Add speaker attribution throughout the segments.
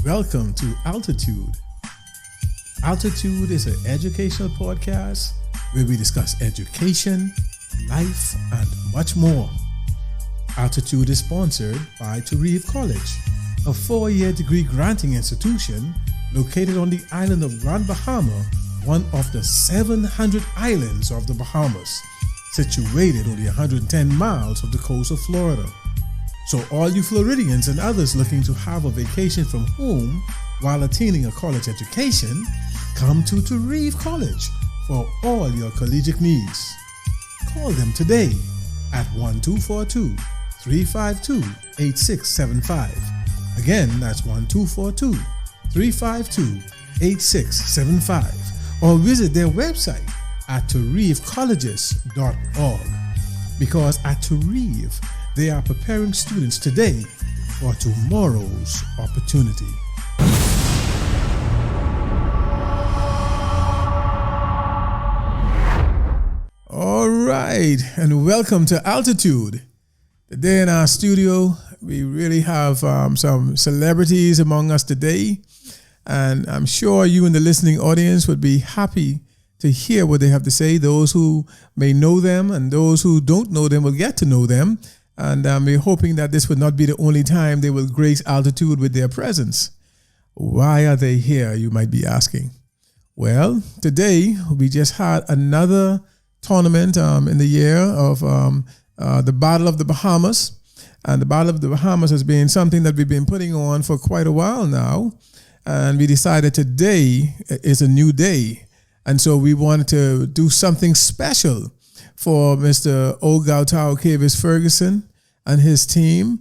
Speaker 1: Welcome to Altitude. Altitude is an educational podcast where we discuss education, life, and much more. Altitude is sponsored by Tarif College, a 4-year degree granting institution located on the island of Grand Bahama, one of the 700 islands of the Bahamas, situated only 110 miles off the coast of Florida. So all you Floridians and others looking to have a vacation from home while attaining a college education, come to Tarif College for all your collegiate needs. Call them today at 1242-352-8675. Again, that's 1242-352-8675. Or visit their website at tarifcolleges.org. Because at Tarif, they are preparing students today for tomorrow's opportunity. All right, and welcome to Altitude. Today in our studio, we really have some celebrities among us today, and I'm sure you in the listening audience would be happy to hear what they have to say. Those who may know them and those who don't know them will get to know them. And we're hoping that this would not be the only time they will grace Altitude with their presence. Why are they here, you might be asking? Well, today we just had another tournament in the year of the Battle of the Bahamas. And the Battle of the Bahamas has been something that we've been putting on for quite a while now. And we decided today is a new day. And so we wanted to do something special for Mr. Kavis Ferguson and his team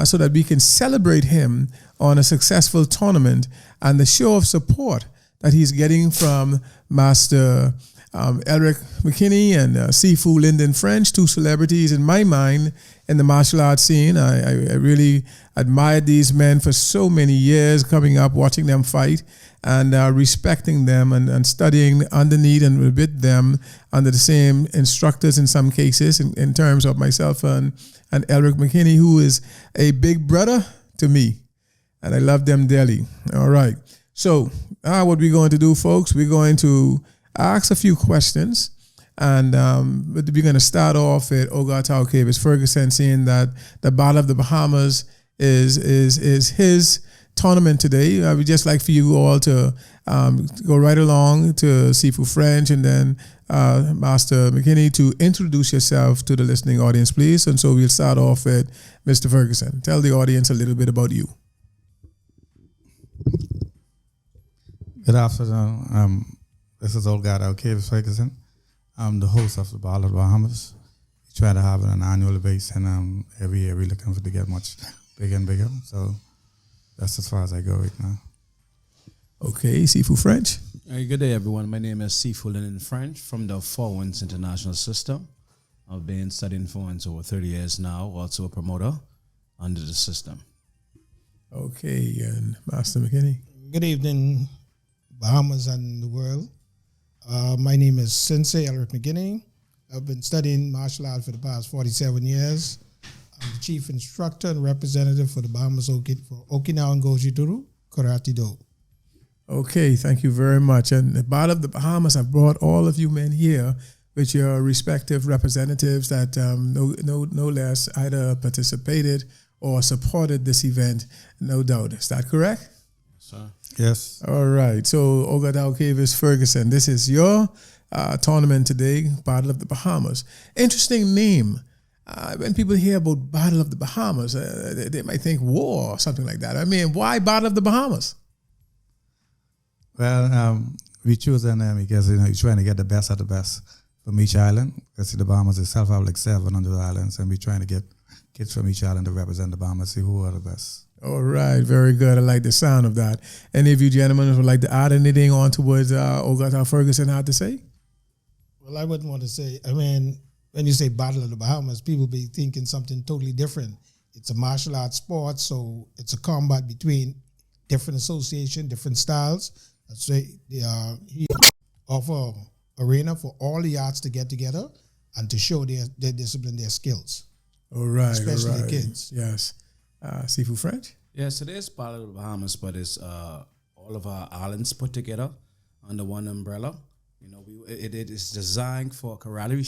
Speaker 1: so that we can celebrate him on a successful tournament and the show of support that he's getting from Master Elrick Mckinney and Sifu Lynden French, two celebrities in my mind in the martial arts scene. I really admired these men for so many years, coming up, watching them fight, and respecting them and studying underneath and with them under the same instructors in some cases, in terms of myself and Elrick Mckinney, who is a big brother to me. And I love them dearly. All right. So what we're going to do, folks, we're going to ask a few questions. And we're going to start off with Kavis Ferguson, saying that the Battle of the Bahamas is his tournament today. I would just like for you all to go right along to Sifu French and then Master McKinney to introduce yourself to the listening audience, please. And so we'll start off with Mr. Ferguson. Tell the audience a little bit about you.
Speaker 2: Good afternoon. This is Kavis Ferguson. I'm the host of the Battle of the Bahamas. We try to have it on an annual basis, and every year we're looking for to get much bigger and bigger. So that's as far as I go right now.
Speaker 1: Okay, Sifu French.
Speaker 3: Good day, everyone. My name is Sifu Lynden French from the Four Winds International System. I've been studying for over 30 years now, also a promoter under the system.
Speaker 1: Okay, and Master McKinney.
Speaker 4: Good evening, Bahamas and the world. My name is Sensei Elrick Mckinney. I've been studying martial arts for the past 47 years. I'm the chief instructor and representative for the Bahamas for Okinawa and Goju-Duru Karate Do.
Speaker 1: Okay, thank you very much. And the Battle of the Bahamas, I've brought all of you men here with your respective representatives that no less either participated or supported this event, no doubt. Is that correct?
Speaker 3: Sir.
Speaker 2: Yes.
Speaker 1: All right. So, Kavis Ferguson, this is your tournament today, Battle of the Bahamas. Interesting name. When people hear about Battle of the Bahamas, they might think war or something like that. I mean, why Battle of the Bahamas?
Speaker 2: Well, we choose that name because you're trying to get the best of the best from each island. Because the Bahamas itself have like 700 islands, and we're trying to get kids from each island to represent the Bahamas, see who are the best.
Speaker 1: All right, very good. I like the sound of that. Any of you gentlemen would like to add anything on to what Ferguson had to say?
Speaker 4: Well, I wouldn't want to say, when you say Battle of the Bahamas, people be thinking something totally different. It's a martial arts sport, so it's a combat between different associations, different styles. So they offer arena for all the arts to get together and to show their discipline, their skills.
Speaker 1: All right,
Speaker 4: especially the kids.
Speaker 1: Yes. Sifu French?
Speaker 3: Yes, it is part of the Bahamas, but it's all of our islands put together under one umbrella. You know, it is designed for camaraderie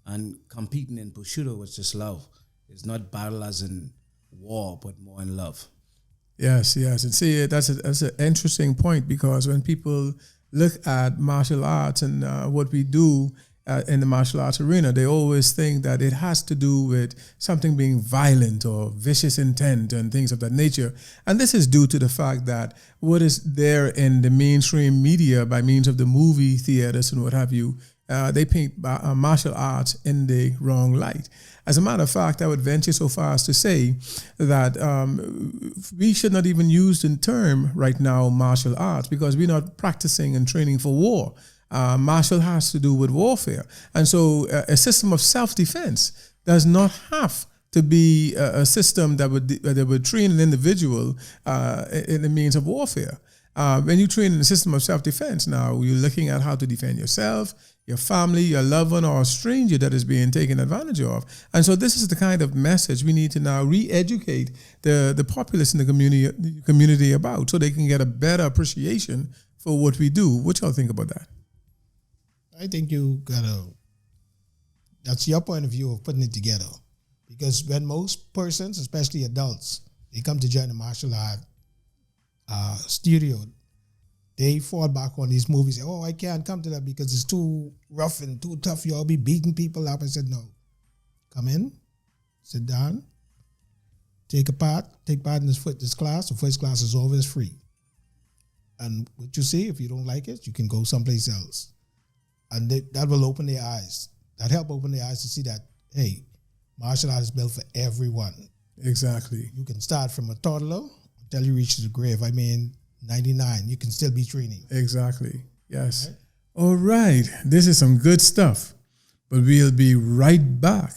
Speaker 3: and competing in Bushido, which is love. It's not battle as in war, but more in love.
Speaker 1: Yes, yes. And see, that's an interesting point, because when people look at martial arts and what we do in the martial arts arena, they always think that it has to do with something being violent or vicious intent and things of that nature. And this is due to the fact that what is there in the mainstream media by means of the movie theaters and what have you, they paint martial arts in the wrong light. As a matter of fact, I would venture so far as to say that we should not even use the term right now martial arts, because we're not practicing and training for war. Martial has to do with warfare. And so a system of self-defense does not have to be a system that would train an individual in the means of warfare. When you train in a system of self-defense, now you're looking at how to defend yourself, your family, your loved one, or a stranger that is being taken advantage of. And so this is the kind of message we need to now re-educate the populace in the community about, so they can get a better appreciation for what we do. What y'all think about that?
Speaker 4: I think that's your point of view of putting it together. Because when most persons, especially adults, they come to join the martial art studio, they fall back on these movies. Say, oh, I can't come to that because it's too rough and too tough. You'll be beating people up. I said, no. Come in, sit down, take part in this class. The first class is always free. And what you see, if you don't like it, you can go someplace else. And that will open their eyes. That help open their eyes to see that, hey, martial art is built for everyone.
Speaker 1: Exactly.
Speaker 4: You can start from a toddler until you reach the grave. 99, you can still be training.
Speaker 1: Exactly. Yes. Right. All right. This is some good stuff. But we'll be right back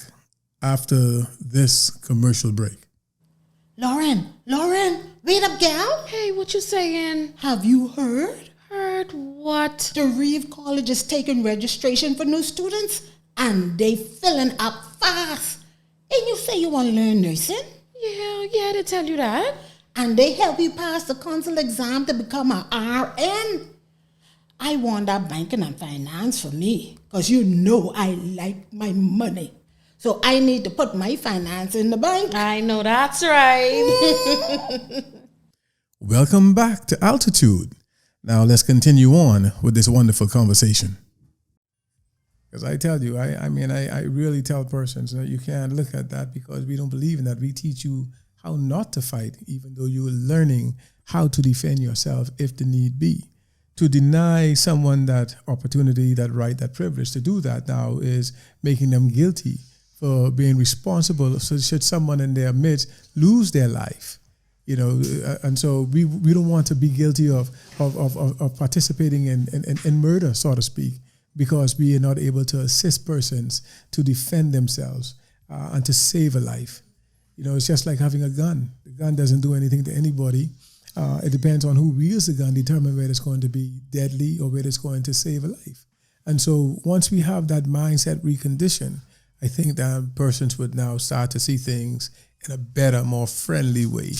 Speaker 1: after this commercial break.
Speaker 5: Lauren, wait up, gal.
Speaker 6: Hey, what you saying?
Speaker 5: Have you heard?
Speaker 6: Heard what?
Speaker 5: The Reeve College is taking registration for new students, and they filling up fast. And you say you want to learn nursing?
Speaker 6: Yeah, they tell you that.
Speaker 5: And they help you pass the council exam to become an RN. I want that banking and finance for me, because you know I like my money. So I need to put my finance in the bank.
Speaker 6: I know that's right.
Speaker 1: Welcome back to Altitude. Now let's continue on with this wonderful conversation. Because I tell you, I really tell persons that you can't look at that, because we don't believe in that. We teach you how not to fight, even though you're learning how to defend yourself if the need be. To deny someone that opportunity, that right, that privilege to do that now is making them guilty for being responsible. So should someone in their midst lose their life, and so we don't want to be guilty of participating in murder, so to speak, because we are not able to assist persons to defend themselves and to save a life. It's just like having a gun. The gun doesn't do anything to anybody. It depends on who wields the gun, determine whether it's going to be deadly or whether it's going to save a life. And so once we have that mindset reconditioned, I think that persons would now start to see things in a better, more friendly way.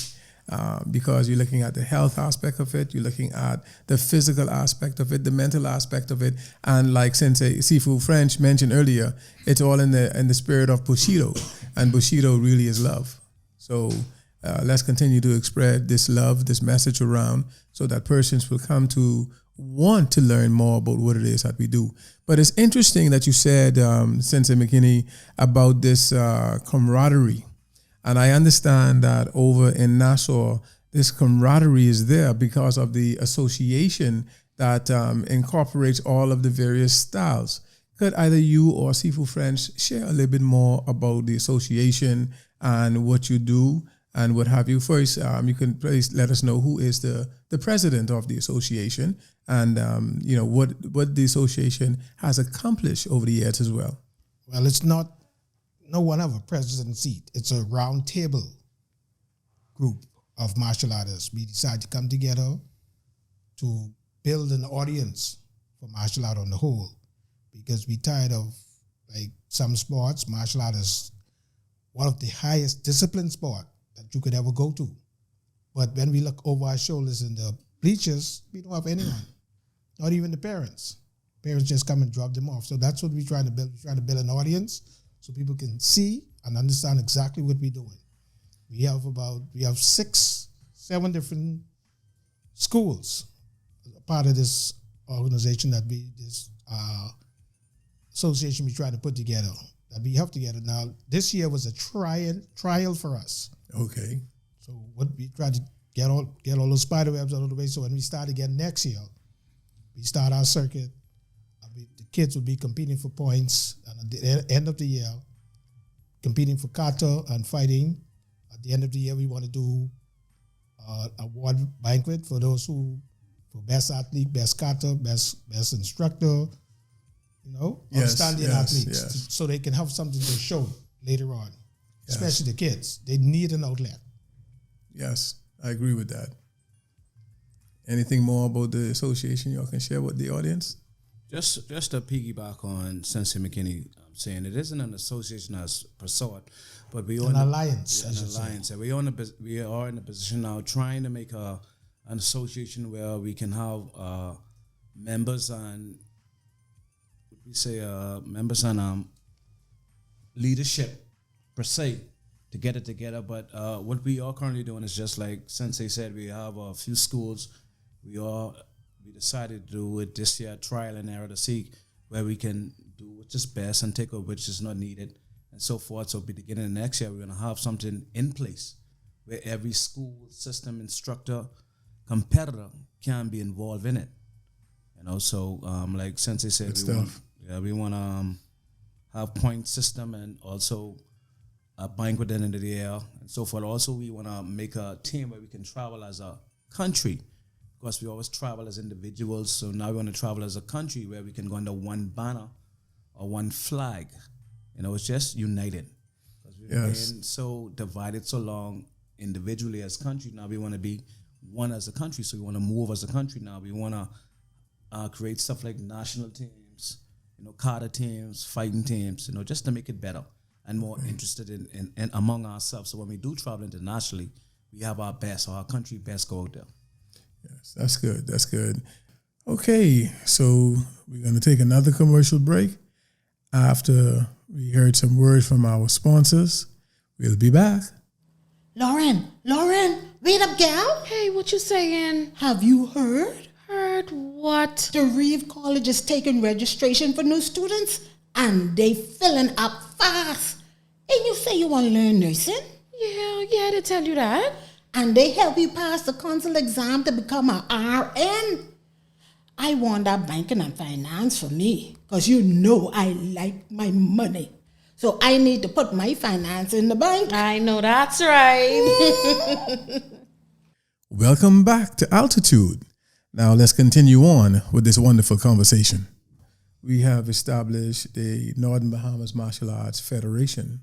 Speaker 1: Because you're looking at the health aspect of it, you're looking at the physical aspect of it, the mental aspect of it, and like Sensei Sifu French mentioned earlier, it's all in the spirit of Bushido, and Bushido really is love. So let's continue to spread this love, this message around, so that persons will come to want to learn more about what it is that we do. But it's interesting that you said, Sensei McKinney, about this camaraderie. And I understand that over in Nassau, this camaraderie is there because of the association that incorporates all of the various styles. Could either you or Sifu French share a little bit more about the association and what you do and what have you? First, you can please let us know who is the president of the association and what the association has accomplished over the years as well.
Speaker 4: Well, it's not. No one have a president seat. It's a round table group of martial artists. We decided to come together to build an audience for martial art on the whole, because we tired of, like some sports, martial art is one of the highest discipline sport that you could ever go to. But when we look over our shoulders in the bleachers, we don't have anyone, not even the parents. Parents just come and drop them off. So that's what we're trying to build. We're trying to build an audience so people can see and understand exactly what we're doing. We have 6, 7 different schools, part of this organization this association we try to put together, that we have together. Now, this year was a trial for us.
Speaker 1: Okay.
Speaker 4: So what we try to get all those spider webs out of the way. So when we start again next year, we start our circuit. The kids will be competing for points, and at the end of the year, competing for kata and fighting. At the end of the year, we want to do award banquet for those for best athlete, best kata, best instructor, outstanding athletes,
Speaker 1: yes.
Speaker 4: so they can have something to show later on, especially the kids. They need an outlet.
Speaker 1: Yes, I agree with that. Anything more about the association y'all can share with the audience?
Speaker 3: Just to piggyback on Sensei McKinney saying, it isn't an association as per sort, but we are
Speaker 4: an alliance.
Speaker 3: An alliance. And we are in a position now trying to make an association where we can have members and leadership per se to get it together. But what we are currently doing is just like Sensei said, we have a few schools. We decided to do it this year, trial and error, to see where we can do which is best and take out which is not needed and so forth. So beginning of next year, we're going to have something in place where every school, system, instructor, competitor can be involved in it. So like Sensei said, we want to have point system and also a banquet at the end of the year and so forth. Also, we want to make a team where we can travel as a country, because we always travel as individuals. So now we want to travel as a country where we can go under one banner or one flag. It's just united. Because we've been so divided so long individually as country. Now we want to be one as a country. So we want to move as a country now. We want to create stuff like national teams, kata teams, fighting teams, just to make it better and more interested in among ourselves. So when we do travel internationally, we have our best, our country best go out there.
Speaker 1: Yes, that's good. That's good. Okay, so we're going to take another commercial break. After we heard some words from our sponsors, we'll be back.
Speaker 5: Lauren, wait up, gal.
Speaker 6: Hey, what you saying?
Speaker 5: Have you heard?
Speaker 6: Heard what?
Speaker 5: The Reeve College is taking registration for new students, and they filling up fast. And you say you want to learn nursing?
Speaker 6: Yeah, they tell you that.
Speaker 5: And they help you pass the consul exam to become an RN. I want that banking and finance for me, because I like my money. So I need to put my finance in the bank.
Speaker 6: I know that's right.
Speaker 1: Welcome back to Altitude. Now let's continue on with this wonderful conversation. We have established the Northern Bahamas Martial Arts Federation,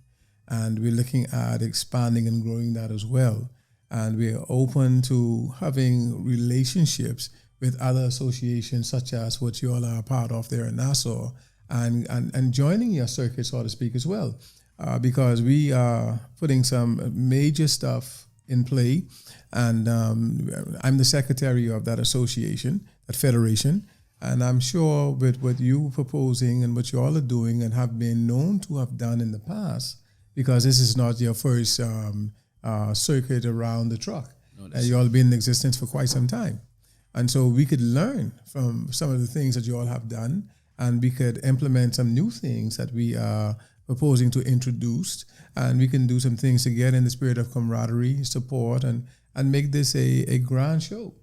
Speaker 1: and we're looking at expanding and growing that as well. And we're open to having relationships with other associations, such as what you all are a part of there in Nassau, and joining your circuit, so to speak, as well, because we are putting some major stuff in play. And I'm the secretary of that association, that federation. And I'm sure with what you're proposing and what you all are doing and have been known to have done in the past, because this is not your first circuit around the truck. You all been in existence for quite some time. And so we could learn from some of the things that you all have done, and we could implement some new things that we are proposing to introduce, and we can do some things together in the spirit of camaraderie, support, and make this a grand show.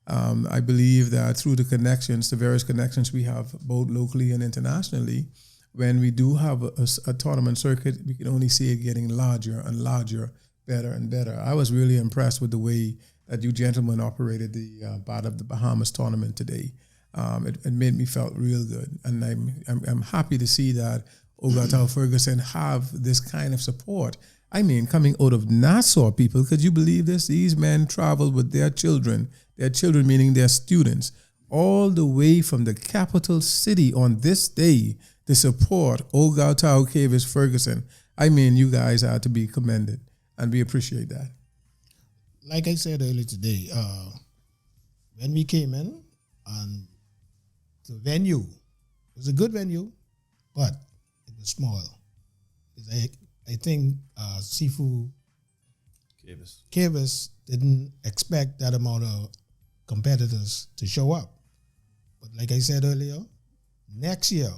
Speaker 1: I believe that through the various connections we have both locally and internationally, when we do have a tournament circuit, we can only see it getting larger and larger, better and better. I was really impressed with the way that you gentlemen operated the part of the Bahamas tournament today. It made me felt real good, and I'm happy to see that Ogata Ferguson have this kind of support. I mean, coming out of Nassau, people, could you believe this? These men traveled with their children meaning their students, all the way from the capital city on this day to support Ogata Kavis Ferguson. I mean, you guys are to be commended, and we appreciate that.
Speaker 4: like I said earlier today, when we came in, and the venue was a good venue, but it was small. I think Sifu Kavis didn't expect that amount of competitors to show up. But like I said earlier, next year,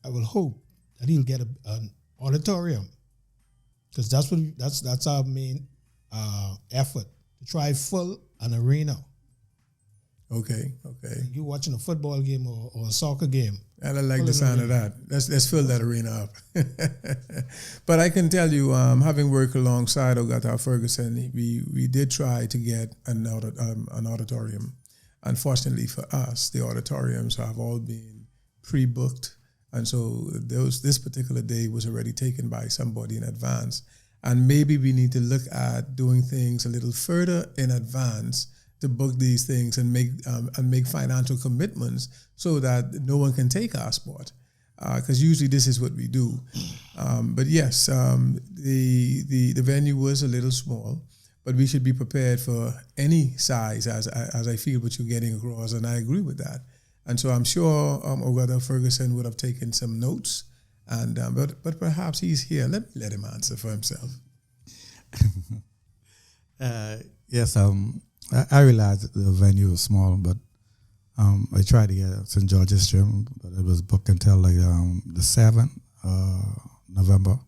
Speaker 4: I will hope that he'll get an auditorium, because that's our main effort, to try full an arena.
Speaker 1: Okay.
Speaker 4: You watching a football game or a soccer game.
Speaker 1: And I like the sound of that. Let's fill that arena up. But I can tell you, having worked alongside Ogata Ferguson, we did try to get an auditorium. Unfortunately for us, the auditoriums have all been pre-booked, and so this particular day was already taken by somebody in advance. And maybe we need to look at doing things a little further in advance to book these things and make financial commitments so that no one can take our sport. Because usually this is what we do. But yes, the venue was a little small, but we should be prepared for any size as I feel what you're getting across, and I agree with that. And so I'm sure Ogata Ferguson would have taken some notes, and but perhaps he's here. Let him answer for himself.
Speaker 2: Yes, I realized the venue was small, but I tried to get St. George's Gym, but it was booked until like the 7th November.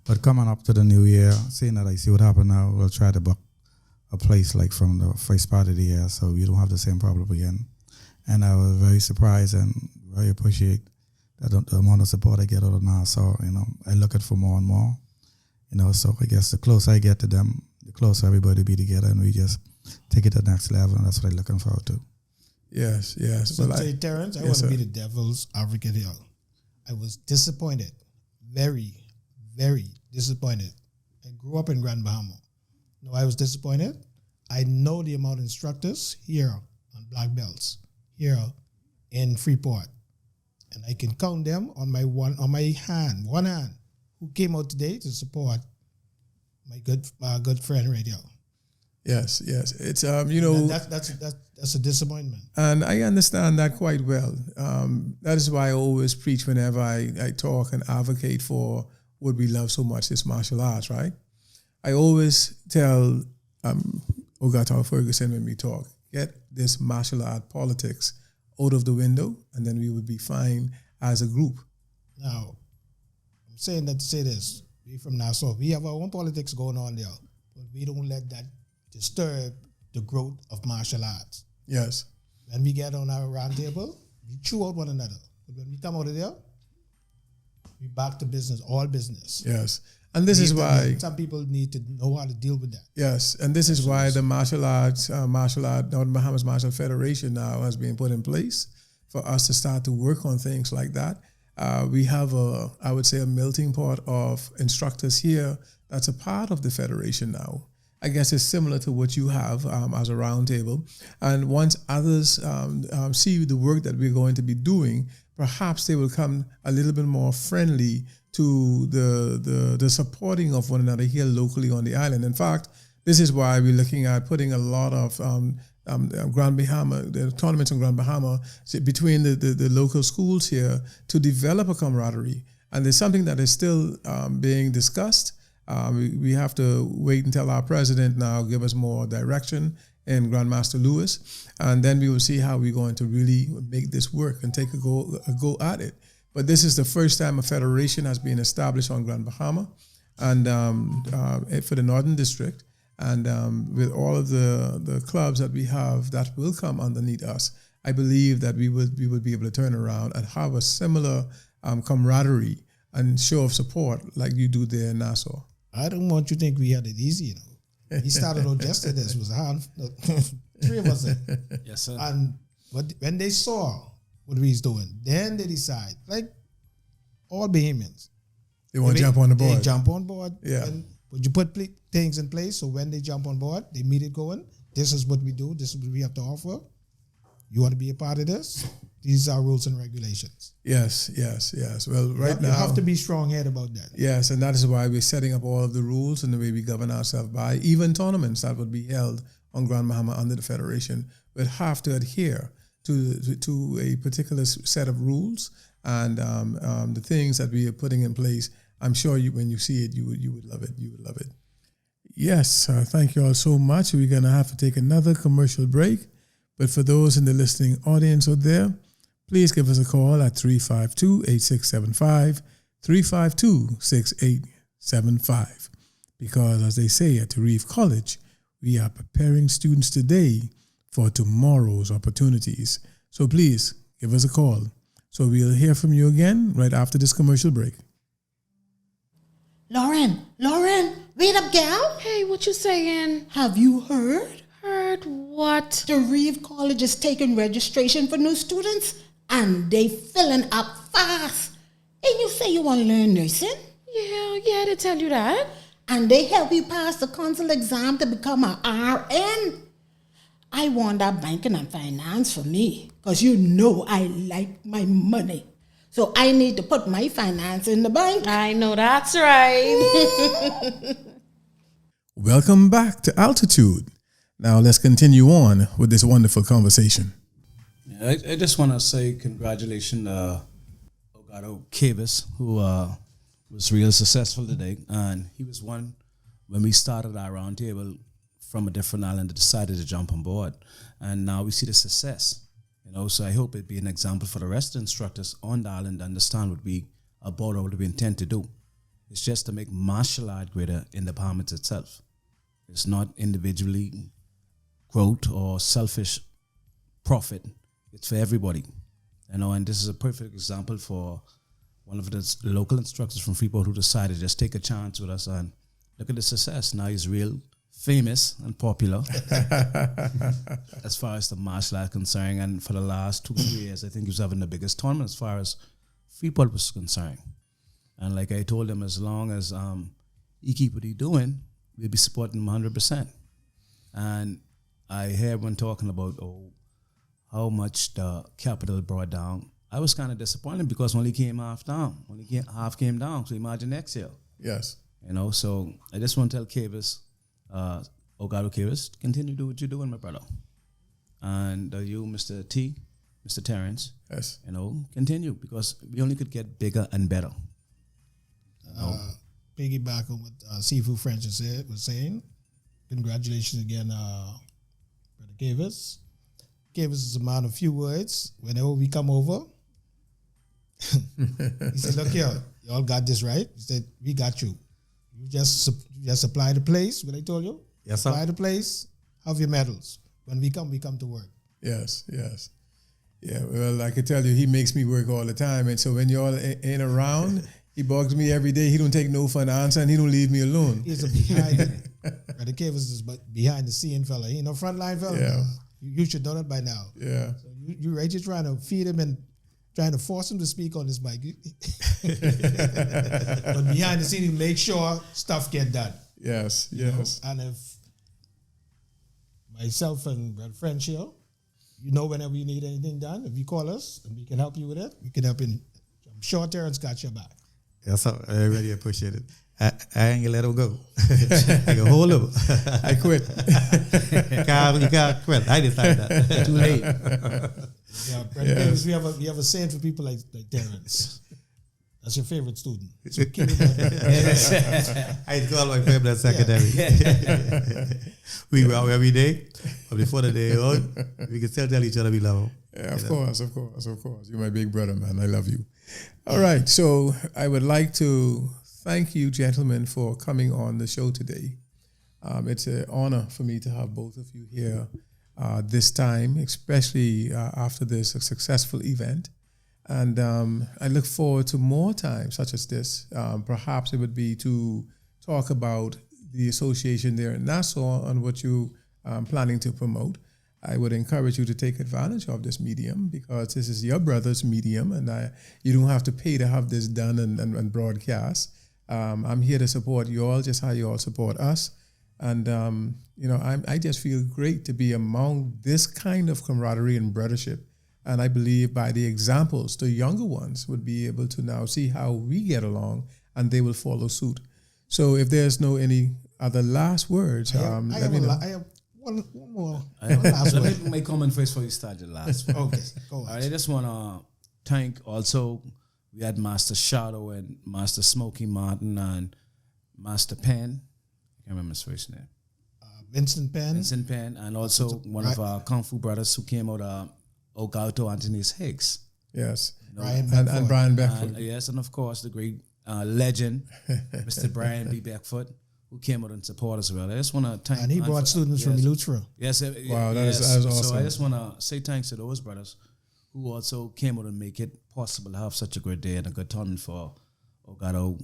Speaker 2: But coming up to the new year, seeing that I see what happened now, we'll try to book a place like from the first part of the year, so we don't have the same problem again. And I was very surprised and very appreciate that the amount of support I get out of Nassau. I look at for more and more. So I guess the closer I get to them, the closer everybody be together, and we just take it to the next level, and that's what I'm looking forward to.
Speaker 1: Yes.
Speaker 4: So Terrence, I want to be the devil's advocate here. I was disappointed, very, very disappointed. I grew up in Grand Bahama. No, I was disappointed. I know the amount of instructors here on black belts here in Freeport, and I can count them on one hand, who came out today to support my good friend right here.
Speaker 1: Yes. It's
Speaker 4: that's a disappointment,
Speaker 1: and I understand that quite well. That is why I always preach whenever I talk and advocate for what we love so much, this martial arts. Right? I always tell Ogata Ferguson when we talk, get this martial art politics out of the window, and then we would be fine as a group.
Speaker 4: Now, I'm saying that to say this: we from Nassau, we have our own politics going on there, but we don't let that disturb the growth of martial arts.
Speaker 1: Yes.
Speaker 4: When we get on our round table, we chew out one another. But when we come out of there, we back to business, all business.
Speaker 1: Yes. And this is why
Speaker 4: some people need to know how to deal with that.
Speaker 1: Yes. And this is why the Northern Bahamas Martial Federation now has been put in place for us to start to work on things like that. We have I would say a melting pot of instructors here that's a part of the federation now. I guess it's similar to what you have as a roundtable. And once others see the work that we're going to be doing, perhaps they will come a little bit more friendly to the supporting of one another here locally on the island. In fact, this is why we're looking at putting a lot of Grand Bahama, the tournaments in Grand Bahama, between the local schools here to develop a camaraderie. And there's something that is still being discussed. We have to wait until our president now give us more direction in Grandmaster Lewis, and then we will see how we're going to really make this work and take a go at it. But this is the first time a federation has been established on Grand Bahama, and for the Northern District, and with all of the clubs that we have that will come underneath us, I believe that we would be able to turn around and have a similar camaraderie and show of support like you do there in Nassau.
Speaker 4: I don't want you to think we had it easy, He started out just at this. It was three of us.
Speaker 3: Yes, sir.
Speaker 4: And when they saw what we was doing, then they decide, like all Bahamians,
Speaker 1: they want to jump on the board.
Speaker 4: They jump on board.
Speaker 1: Yeah.
Speaker 4: But you put things in place so when they jump on board, they meet it going. This is what we do. This is what we have to offer. You want to be a part of this? These are rules and regulations.
Speaker 1: Yes. Well, right now
Speaker 4: you have to be strong-headed about that.
Speaker 1: Yes, and that is why we're setting up all of the rules and the way we govern ourselves by. Even tournaments that would be held on Grand Bahama under the Federation would have to adhere to a particular set of rules and the things that we are putting in place. I'm sure when you see it, you would love it. You would love it. Yes, thank you all so much. We're going to have to take another commercial break. But for those in the listening audience out there, please give us a call at 352-8675, 352-6875. Because as they say at Reeve College, we are preparing students today for tomorrow's opportunities. So please give us a call. So we'll hear from you again right after this commercial break.
Speaker 5: Lauren, wait up, gal.
Speaker 6: Hey, what you saying?
Speaker 5: Have you heard?
Speaker 6: Heard what?
Speaker 5: The Reeve College is taking registration for new students and they filling up fast. And you say you want to learn nursing?
Speaker 6: Yeah, they tell you that.
Speaker 5: And they help you pass the consul exam to become an RN. I want that banking and finance for me because you know I like my money. So I need to put my finance in the bank.
Speaker 6: I know that's right.
Speaker 1: Welcome back to Altitude. Now let's continue on with this wonderful conversation.
Speaker 3: Yeah, I just want to say congratulations Kavis, who was real successful today. And he was one, when we started our round table, from a different island that decided to jump on board. And now we see the success. So I hope it be an example for the rest of the instructors on the island to understand what we about what we intend to do. It's just to make martial art greater in the Bahamas itself. It's not individually growth or selfish profit. It's for everybody. And this is a perfect example for one of the local instructors from Freeport who decided to just take a chance with us and look at the success. Now he's real famous and popular as far as the martial art concerned. And for the last 2-3 years, I think he was having the biggest tournament as far as Freeport was concerned. And like I told him, as long as he keep what he doing, we'll be supporting him 100%. And I heard when talking about how much the capital brought down. I was kind of disappointed because only came half down. Half came down. So imagine next year.
Speaker 1: Yes.
Speaker 3: So I just want to tell Kavis, Ogado Kavis, continue to do what you're doing, my brother. And you, Mr. T, Mr. Terrence,
Speaker 1: yes,
Speaker 3: continue because we only could get bigger and better.
Speaker 4: Piggyback on what Sifu Francis was saying. Congratulations again, Brother Kavis. Kavis is a man of few words. Whenever we come over, he said, "Look here, you all got this right." He said, "We got you. You just apply the place." What I told you?
Speaker 2: Yes, sir.
Speaker 4: Apply the place. Have your medals. When we come to work.
Speaker 1: Yes. Yeah, well, I can tell you, he makes me work all the time. And so when y'all ain't around, he bugs me every day. He don't take no for an answer, and he don't leave me alone.
Speaker 4: He's a Brother Kavis is behind the scene fella. He ain't no frontline fella.
Speaker 1: Yeah.
Speaker 4: You should know that by now.
Speaker 1: Yeah.
Speaker 4: So you right here trying to feed him and trying to force him to speak on this mic. But behind the scene, he make sure stuff get done.
Speaker 1: Yes.
Speaker 4: And if myself and Brother French here, whenever you need anything done, if you call us and we can help you with it, we can help you. I'm sure Terrence got your back.
Speaker 2: Yes, sir. I really appreciate it. I ain't gonna let him go. I can hold him.
Speaker 1: I quit.
Speaker 2: You can't quit. I decided that.
Speaker 3: Too late.
Speaker 4: Yeah, Brother Davis, we have a saying for people like Terrence. That's your favorite student. So keep it up.
Speaker 2: I call my favorite secondary. We go out every day, but before the day on, we can still tell each other we love them.
Speaker 1: Yeah, of course. You're my big brother, man. I love you. All right, so I would like to thank you, gentlemen, for coming on the show today. It's an honor for me to have both of you here this time, especially after this successful event. And I look forward to more times such as this. Perhaps it would be to talk about the association there in Nassau and what you planning to promote. I would encourage you to take advantage of this medium because this is your brother's medium and you don't have to pay to have this done and broadcast. I'm here to support you all just how you all support us. And, I just feel great to be among this kind of camaraderie and brothership And I believe by the examples, the younger ones would be able to now see how we get along, and they will follow suit. So if there's no any other last words, let me know.
Speaker 4: I have one more. One last
Speaker 3: Let
Speaker 4: word.
Speaker 3: me make comment first before you start the last one.
Speaker 4: Okay, go on.
Speaker 3: I just want to thank also, we had Master Shadow and Master Smokey Martin and Master Penn. I can't remember his first name.
Speaker 4: Vincent Penn.
Speaker 3: Vincent Penn, and also one of our Kung Fu brothers who came out of Ogauto, Anthony's Higgs.
Speaker 1: Yes.
Speaker 4: Brian
Speaker 1: And Brian Beckford.
Speaker 3: And, yes, and of course the great legend, Mr. Brian B. Beckford, who came out and support as well. I just want to thank.
Speaker 4: And he brought students from Eleuthera.
Speaker 3: Yes.
Speaker 1: Wow, that is
Speaker 3: So
Speaker 1: awesome.
Speaker 3: I just want to say thanks to those brothers who also came out and make it possible to have such a great day and a good tournament for Ogauto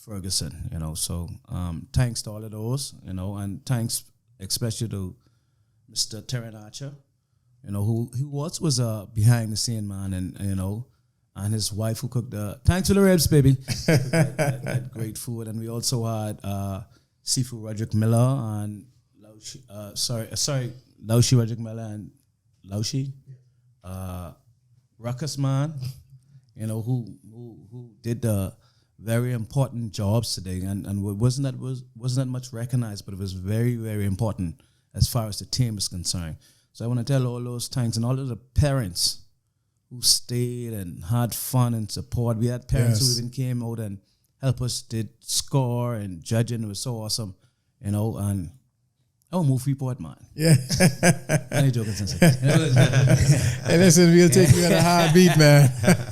Speaker 3: Ferguson. So thanks to all of those. And thanks especially to Mr. Terran Archer. Who was a behind the scene man, and his wife who cooked thanks for the ribs, baby. that great food. And we also had Sifu Elrick Miller and Laushi Elrick Miller and Laushi. Ruckus man, who did the very important jobs today, and wasn't that much recognized, but it was very, very important as far as the team is concerned. So I want to tell all those thanks and all of the parents who stayed and had fun and support. We had parents who even came out and helped us, did score and judging. It was so awesome, and move Freeport, man.
Speaker 1: Yeah.
Speaker 3: Any joking sense.
Speaker 1: Hey, listen, we'll take you at a high beat, man.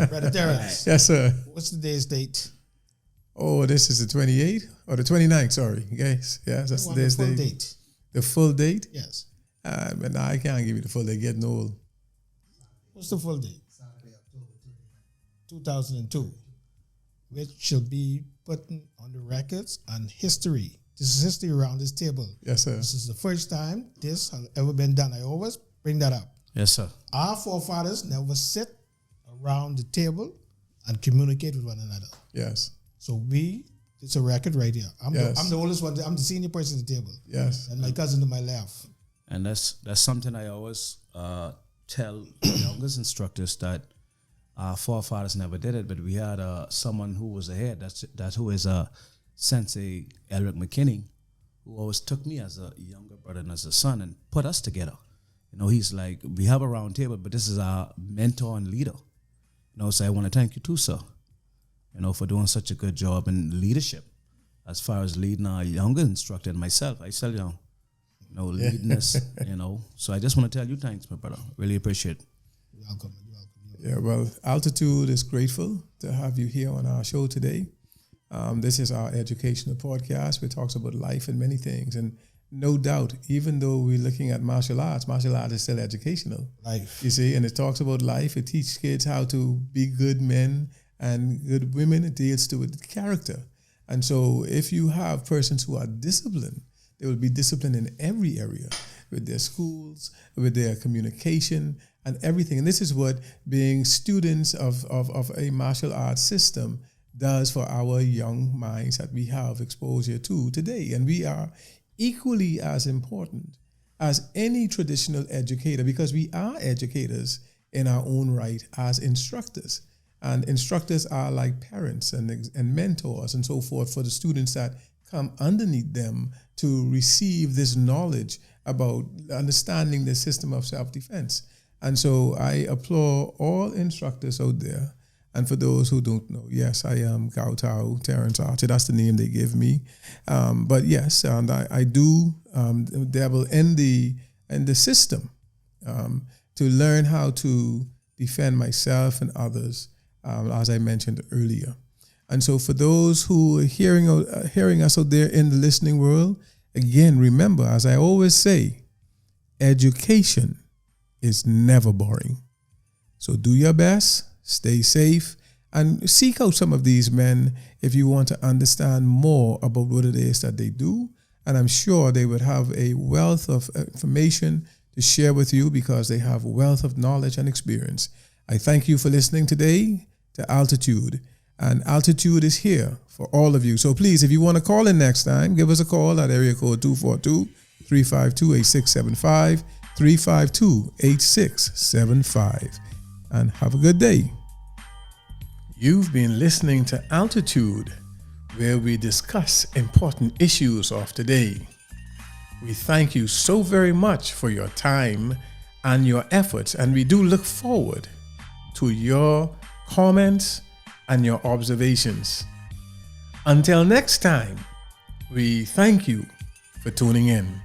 Speaker 4: Brother Terrence,
Speaker 1: Yes, sir.
Speaker 4: what's today's date?
Speaker 1: Oh, this is the 28th or the 29th, sorry. Yes, that's
Speaker 4: I want
Speaker 1: today's
Speaker 4: the full
Speaker 1: date.
Speaker 4: date.
Speaker 1: The full date?
Speaker 4: Yes.
Speaker 1: But now I can't give you the full date, getting old.
Speaker 4: What's the full date? 2002, which shall be put on the records and history. This is history around this table.
Speaker 1: Yes, sir.
Speaker 4: This is the first time this has ever been done. I always bring that up.
Speaker 3: Yes, sir.
Speaker 4: Our forefathers never sit around the table and communicate with one another.
Speaker 1: Yes.
Speaker 4: So it's a record right here. I'm the oldest one. I'm the senior person at the table.
Speaker 1: Yes.
Speaker 4: And my cousin to my left.
Speaker 3: And that's something I always tell youngest instructors, that our forefathers never did it, but we had someone who was ahead. That's who is Sensei Elrick Mckinney, who always took me as a younger brother and as a son and put us together. He's like, we have a round table, but this is our mentor and leader. So I want to thank you too, sir, for doing such a good job in leadership as far as leading our younger instructor and myself. I still young. Leading us, So I just want to tell you thanks, my brother. Really appreciate it.
Speaker 4: You're welcome.
Speaker 1: Yeah, well, Altitude is grateful to have you here on our show today. This is our educational podcast. We talks about life and many things. And no doubt, even though we're looking at martial arts is still educational.
Speaker 4: Life.
Speaker 1: You see, and it talks about life. It teaches kids how to be good men and good women. It deals with character. And so if you have persons who are disciplined, they will be disciplined in every area, with their schools, with their communication, and everything. And this is what being students of a martial arts system does for our young minds that we have exposure to today. And we are equally as important as any traditional educator, because we are educators in our own right as instructors. And instructors are like parents and mentors and so forth for the students that come underneath them to receive this knowledge about understanding the system of self-defense. And so I applaud all instructors out there. And for those who don't know, yes, I am Gautao Terrence Archer. That's the name they give me. But yes, and I do dabble in the system to learn how to defend myself and others, as I mentioned earlier. And so for those who are hearing us out there in the listening world, again, remember, as I always say, education is never boring. So do your best, stay safe, and seek out some of these men if you want to understand more about what it is that they do. And I'm sure they would have a wealth of information to share with you because they have a wealth of knowledge and experience. I thank you for listening today to Altitude. And Altitude is here for all of you. So please, if you want to call in next time, give us a call at area code 242-352-8675. 352-8675. And have a good day. You've been listening to Altitude, where we discuss important issues of today. We thank you so very much for your time and your efforts, and we do look forward to your comments and your observations. Until next time, we thank you for tuning in.